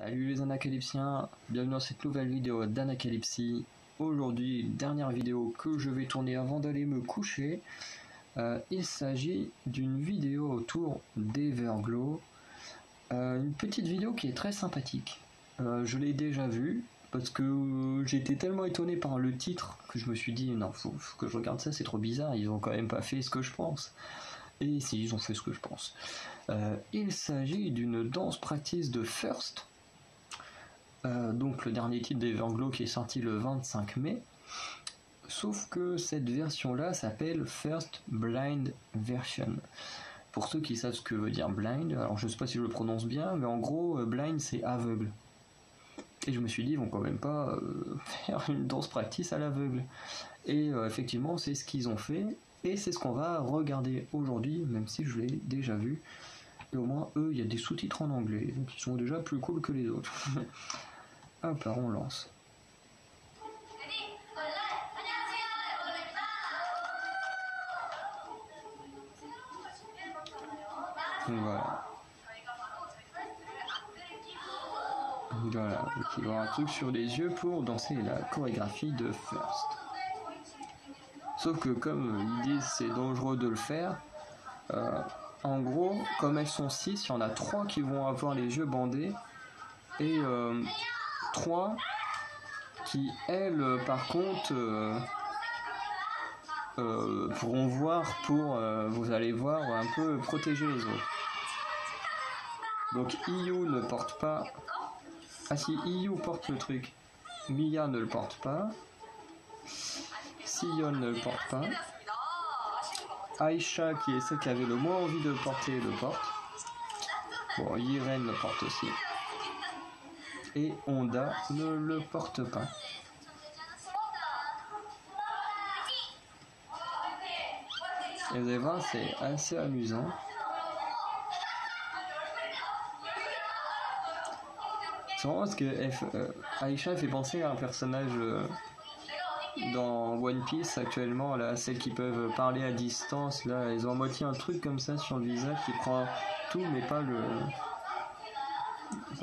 Salut les anacalypsiens, bienvenue dans cette nouvelle vidéo d'Anacalypsie. Aujourd'hui, dernière vidéo que je vais tourner avant d'aller me coucher. Il s'agit d'une vidéo autour d'Everglow. Une petite vidéo qui est très sympathique. Je l'ai déjà vue parce que j'étais tellement étonné par le titre que je me suis dit non, faut que je regarde ça, c'est trop bizarre, ils ont quand même pas fait ce que je pense. Et si, ils ont fait ce que je pense. Il s'agit d'une danse practice de First. Donc le dernier titre d'Everglow qui est sorti le 25 mai. Sauf que cette version-là s'appelle First Blind Version. Pour ceux qui savent ce que veut dire blind, alors je sais pas si je le prononce bien, mais en gros, blind c'est aveugle. Et je me suis dit, ils vont quand même pas faire une danse practice à l'aveugle. Et effectivement, c'est ce qu'ils ont fait. Et c'est ce qu'on va regarder aujourd'hui, même si je l'ai déjà vu. Et au moins, eux, il y a des sous-titres en anglais, donc ils sont déjà plus cool que les autres. Hop là, on lance. Donc voilà. Voilà, donc il va y avoir un truc sur les yeux pour danser la chorégraphie de First. Sauf que comme ils disent c'est dangereux de le faire, en gros, comme elles sont 6, il y en a 3 qui vont avoir les yeux bandés et 3 qui, elles, par contre, pourront voir vous allez voir, un peu protéger les autres. Donc Iyu ne porte pas... Ah si, Iyu porte le truc. Mia ne le porte pas. Sion ne le porte pas. Aisha, qui est celle qui avait le moins envie de le porter, le porte. Bon, Yiren le porte aussi. Et Honda ne le porte pas. Et vous allez voir, c'est assez amusant. C'est marrant parce que Aisha fait penser à un personnage dans One Piece actuellement, là, celles qui peuvent parler à distance, là, elles ont à moitié un truc comme ça sur le visage qui prend tout mais pas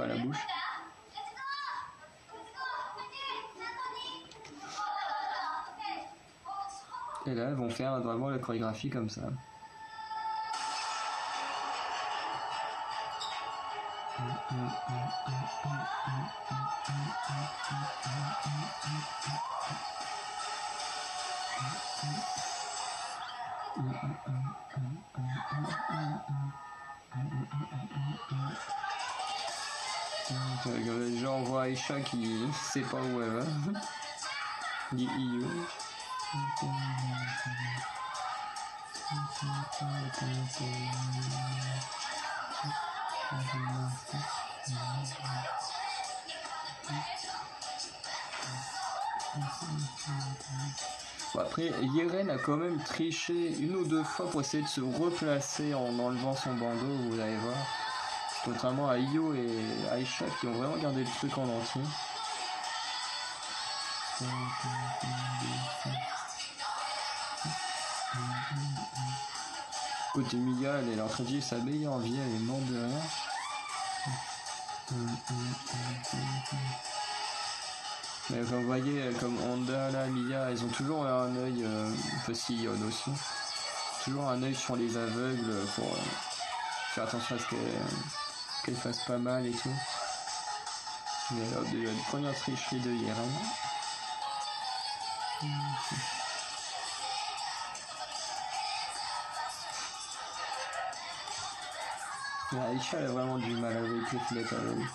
la bouche. Et là, elles vont faire vraiment la chorégraphie comme ça. Les gens voient Aisha qui sait pas où elle va. Dit Iyu. Bon, après, Yiren a quand même triché une ou deux fois pour essayer de se replacer en enlevant son bandeau, vous allez voir. Contrairement à Iyu et Aisha qui ont vraiment gardé le truc en entier. Côté Mia, elle est en train de sa meilleure vie, elle est morte de rien. Mais comme vous voyez, comme Honda, là, Mia, elles ont toujours un œil, Sion aussi. Toujours un œil sur les aveugles pour faire attention à ce qu'elles fassent pas mal et tout. Mais alors, déjà, une première tricherie de Yiren. Aisha, elle a vraiment du mal avec les fenêtres aveugles.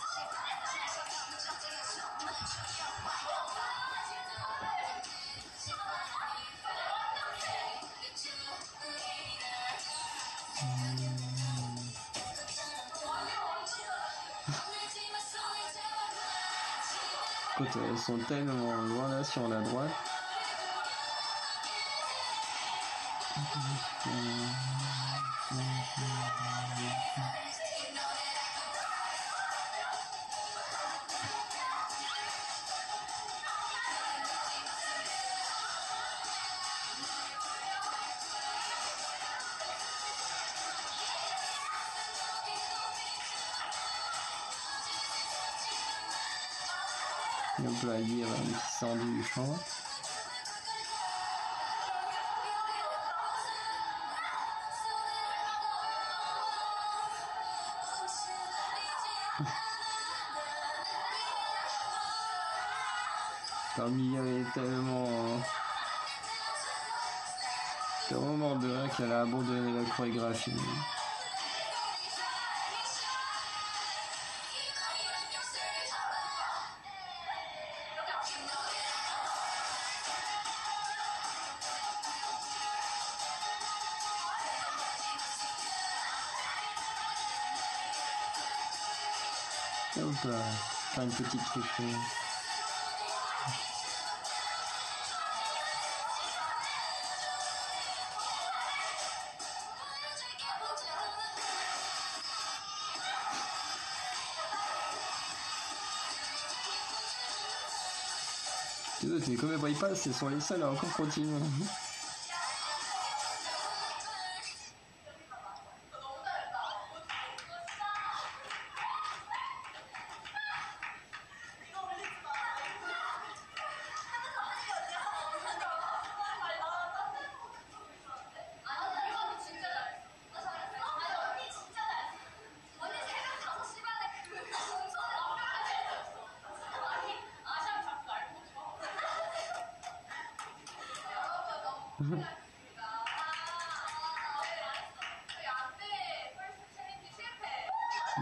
Écoute, elles sont tellement loin là sur la droite. Donc là, il y a un qui sort du champ. Comme il y avait tellement de là qu'elle a abandonné la chorégraphie. Hop là, faire une petite tricherie. C'est comme les bypass, ce sont les seuls à encore continuer.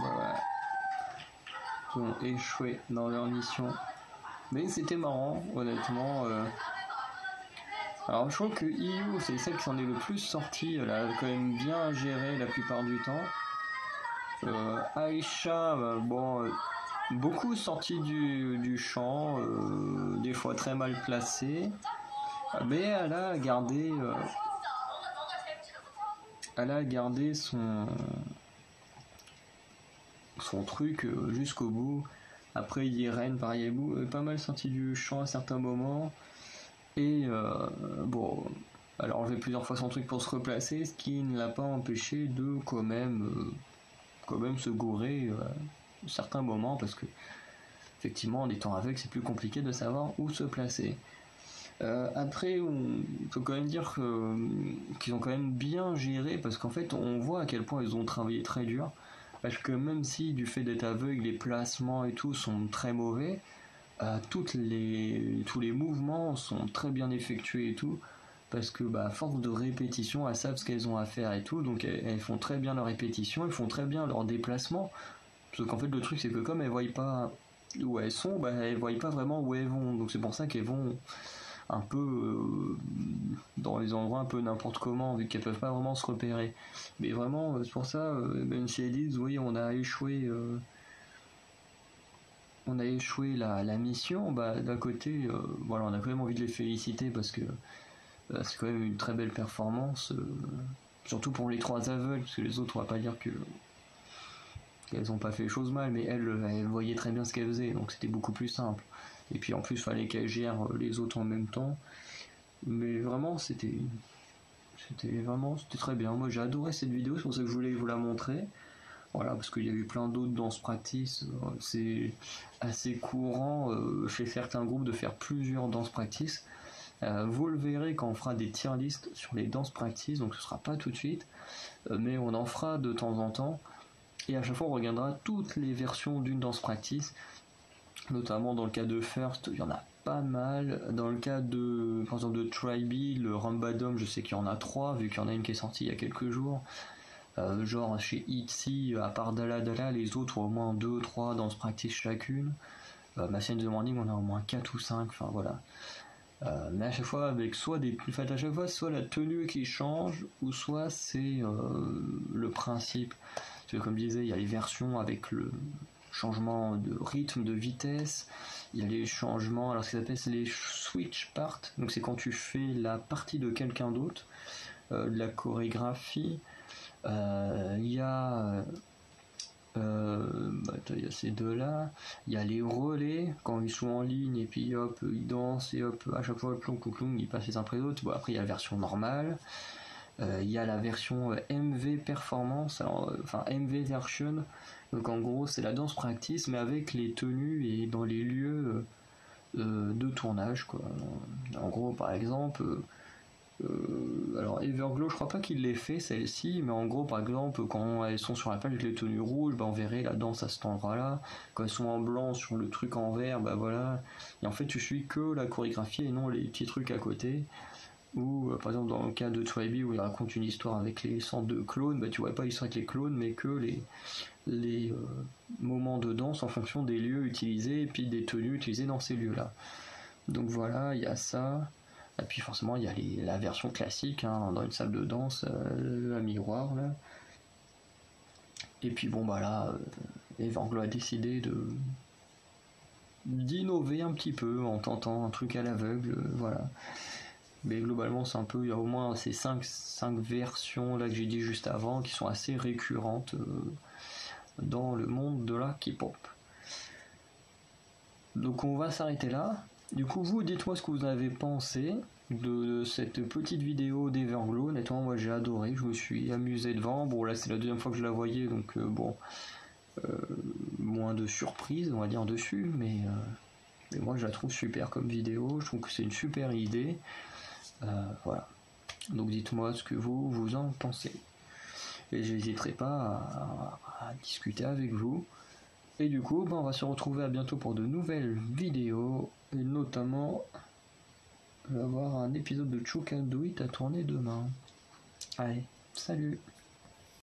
Voilà. Ils ont échoué dans leur mission. Mais c'était marrant, honnêtement. Alors je trouve que IU, c'est celle qui s'en est le plus sortie. Elle a quand même bien géré la plupart du temps. Aisha, bon, beaucoup sorti du champ, des fois très mal placée. Mais elle a gardé son truc jusqu'au bout. Après Yeren, pareil, pas mal sorti du champ à certains moments. Et bon, elle a enlevé plusieurs fois son truc pour se replacer, ce qui ne l'a pas empêché de quand même se gourer à certains moments, parce que effectivement en étant aveugle c'est plus compliqué de savoir où se placer. Après, on peut quand même dire qu'ils ont quand même bien géré, parce qu'en fait on voit à quel point ils ont travaillé très dur, parce que même si du fait d'être aveugle les placements et tout sont très mauvais, tous les mouvements sont très bien effectués et tout, parce que à force de répétition elles savent ce qu'elles ont à faire et tout, donc elles font très bien leurs répétitions, elles font très bien leurs déplacements, parce qu'en fait le truc c'est que comme elles voient pas où elles sont, elles voient pas vraiment où elles vont, donc c'est pour ça qu'elles vont un peu dans les endroits un peu n'importe comment, vu qu'elles peuvent pas vraiment se repérer. Mais vraiment, c'est pour ça, même si elles disent oui on a échoué la mission, d'un côté, voilà, on a quand même envie de les féliciter, parce que c'est quand même une très belle performance, surtout pour les 3 aveugles, parce que les autres on va pas dire qu'elles ont pas fait les choses mal, mais elles voyaient très bien ce qu'elles faisaient, donc c'était beaucoup plus simple. Et puis en plus il fallait qu'elles gèrent les autres en même temps, mais vraiment c'était très bien. Moi j'ai adoré cette vidéo, c'est pour ça que je voulais vous la montrer. Voilà, parce qu'il y a eu plein d'autres danse practice. C'est assez courant chez certains groupes de faire plusieurs danse practice. Vous le verrez quand on fera des tier lists sur les danse practice, donc ce sera pas tout de suite, mais on en fera de temps en temps. Et à chaque fois on regardera toutes les versions d'une danse practice, notamment dans le cas de First, il y en a pas mal. Dans le cas de, par exemple, de Tribe, le Rambadom, je sais qu'il y en a 3, vu qu'il y en a une qui est sortie il y a quelques jours. Genre chez Itzy, à part Dala Dala, les autres ont au moins 2-3 danse practice chacune. Machine the Morning, on a au moins 4 ou 5, enfin voilà. Mais à chaque fois avec soit à chaque fois soit la tenue qui change, ou soit c'est le principe. Parce que comme je disais, il y a les versions avec le changement de rythme, de vitesse, il y a les changements, alors ce qu'ils appellent c'est les switch parts, donc c'est quand tu fais la partie de quelqu'un d'autre, de la chorégraphie. Il y a ces deux-là. Il y a les relais, quand ils sont en ligne, et puis hop, ils dansent, et hop, à chaque fois, plonk, ils passent les uns après les autres. Bon, après, il y a la version normale. Il y a la version MV Performance, enfin MV Version. Donc en gros, c'est la danse practice, mais avec les tenues et dans les lieux de tournage, quoi. En gros, par exemple, alors Everglow, je crois pas qu'il l'ait fait celle-ci, mais en gros, par exemple, quand elles sont sur la page avec les tenues rouges, bah, on verrait la danse à cet endroit-là. Quand elles sont en blanc sur le truc en vert, bah voilà. Et en fait, tu suis que la chorégraphie et non les petits trucs à côté. Ou par exemple, dans le cas de Twiby où il raconte une histoire avec les centres de clones, bah tu vois pas l'histoire avec les clones, mais que les moments de danse en fonction des lieux utilisés et puis des tenues utilisées dans ces lieux-là. Donc voilà, il y a ça. Et puis forcément, il y a la version classique, hein, dans une salle de danse, à miroir, là. Et puis bon, bah là, Evanglo a décidé d'innover un petit peu en tentant un truc à l'aveugle, voilà. Mais globalement, c'est un peu, il y a au moins ces 5 versions là que j'ai dit juste avant qui sont assez récurrentes dans le monde de la K-pop. Donc on va s'arrêter là. Du coup, vous, dites-moi ce que vous avez pensé de cette petite vidéo d'Everglow. Honnêtement, moi j'ai adoré, je me suis amusé devant. Bon, là c'est la deuxième fois que je la voyais, donc moins de surprises, on va dire, dessus, mais moi je la trouve super comme vidéo. Je trouve que c'est une super idée. Voilà. Donc dites-moi ce que vous en pensez. Et j'hésiterai pas à discuter avec vous. Et du coup, on va se retrouver à bientôt pour de nouvelles vidéos. Et notamment, je vais avoir un épisode de Chouk and Do It à tourner demain. Allez, salut!